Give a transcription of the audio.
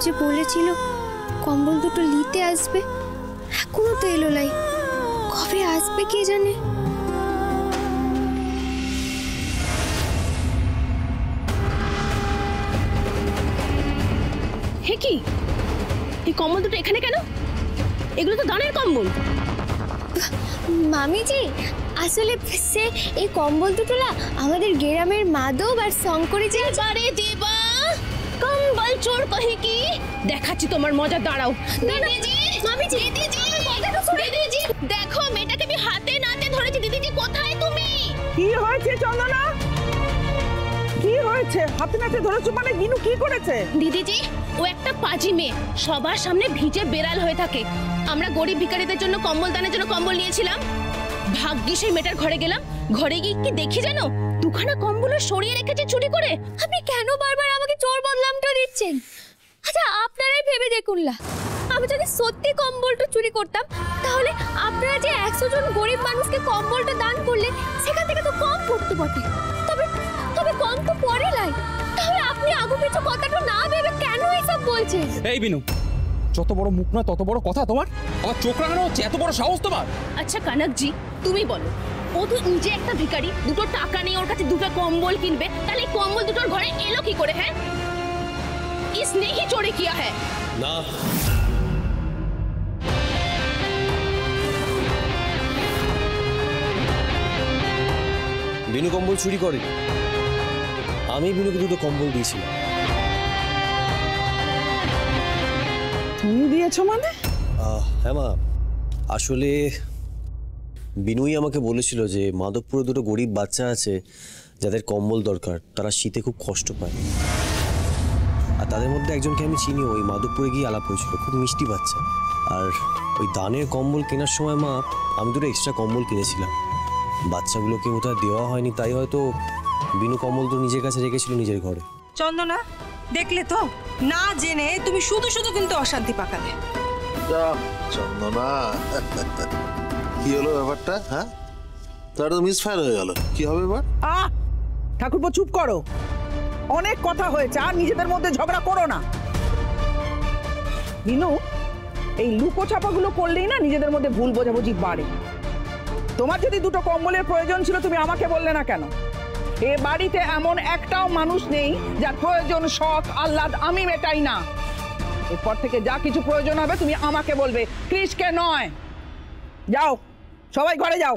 যে বলেছিল কম্বল দুটো নিতে আসবে, এখনো তো এলো নাই। কবে আসবে কে জানে। হে কি, এই কম্বল দুটো এখানে কেন? এগুলো তো দানের কম্বল। মামিজি, আসলে সে এই কম্বল দুটো না আমাদের গ্রামের মাধব আর শঙ্করী যে। আরে দেবা, কম্বল চোর কহে কি, দেখাচ্ছি তোমার মজা, দাঁড়াও। দিদিজি, মামিজি, দিদিজি, দিদিজি, দেখো মেয়েটাকে আমি হাতে নাতে ধরেছি। দিদিজি কোথায় তুমি? কি হয়েছে চন্দনা? কি হয়েছে? হাতে নাতে ধরেছো মানে? বিনু কি করেছে? দিদিজি, ও একটা পাজি মেয়ে, সবার সামনে ভিজে বেড়াল হয়ে থাকে। আমরা গরিব ভিখারিদের জন্য কম্বল দানের জন্য কম্বল নিয়েছিলাম। ভাগ্যে সেই মেয়েটার ঘরে গেলাম, ঘরে গিয়ে কি দেখি জানো, দুখানা কম্বল সরিয়ে রেখেছে চুরি করে। আপনি কেন বারবার আমাকে চোর বদনামটা দিচ্ছেন? আচ্ছা আপনারাই ভেবে দেখুন না, আমি যদি সত্যি কম্বলটা চুরি করতাম তাহলে আপনারা যে 100 জন গরিব মানুষকে কম্বলটা দান করলেন সেখান থেকে তো কম পড়তে বটে। তবে তবে কম তো পড়ে নাই। তাহলে আপনি আগু পিছু কথাটা না ভেবে কেন এসব বলছেন? এই বিনু, যত বড় মুখ না তত বড় কথা তোমার। আমার চোখ রাঙানো হচ্ছে, এত বড় সাহস তোমার? আচ্ছা কানকজি, তুমি বলো, ও তো নিজে একটা ভিখারি, দুটো টাকা নেই ওর কাছে দুটো কম্বল কিনবে, তাহলে এই কম্বল দুটোর ঘরে এলো কি করে? হ্যাঁ, इसने ही चोरी किया है না। বিনু কম্বল চুরি করে, আমি বিনুকে দুটো কম্বল দিয়েছিলাম। তুমি দিয়েছো মানে? হ্যাঁ মা, আসলে বিনুই আমাকে বলেছিল যে মাধবপুরে দুটো গরিব বাচ্চা আছে যাদের কম্বল দরকার, তারা শীতে খুব কষ্ট পায়। আর তাদের মধ্যে একজনকে আমি চিনি, ওই মাধবপুরে গিয়ে আলাপ হয়েছিল, খুব মিষ্টি বাচ্চা। আর ওই দানের কম্বল কেনার সময় মা আমি দুটো এক্সট্রা কম্বল কিনেছিলাম। বাচ্চাগুলোকে বোধহয় দেওয়া হয়নি, তাই হয়তো বিনু কম্বল তো নিজের কাছে রেখেছিল নিজের ঘরে। চন্দনা, দেখলে তো, না জেনে তুমি শুধু শুধু কিন্তু অশান্তি পাকালে। চন্দনা, কি হলো ব্যাপারটা? হ্যাঁ, তার তো মিসফায়ার হয়ে গেল, কি হবে এবার? ঠাকুরপো চুপ করো, অনেক কথা হয়েছে, আর নিজেদের মধ্যে ঝগড়া করো না। বিনু, এই লুকো ছাপাগুলো করলেই না নিজেদের মধ্যে ভুল বোঝাবুঝি বাড়ে। তোমার যদি দুটো কম্বলের প্রয়োজন ছিল তুমি আমাকে বললে না কেন? এ বাড়িতে এমন একটাও মানুষ নেই যার প্রয়োজন, শখ, আহ্লাদ আমি মেটাই না। এরপর থেকে যা কিছু প্রয়োজন হবে তুমি আমাকে বলবে, ক্রিসকে নয়। যাও, সবাই ঘরে যাও।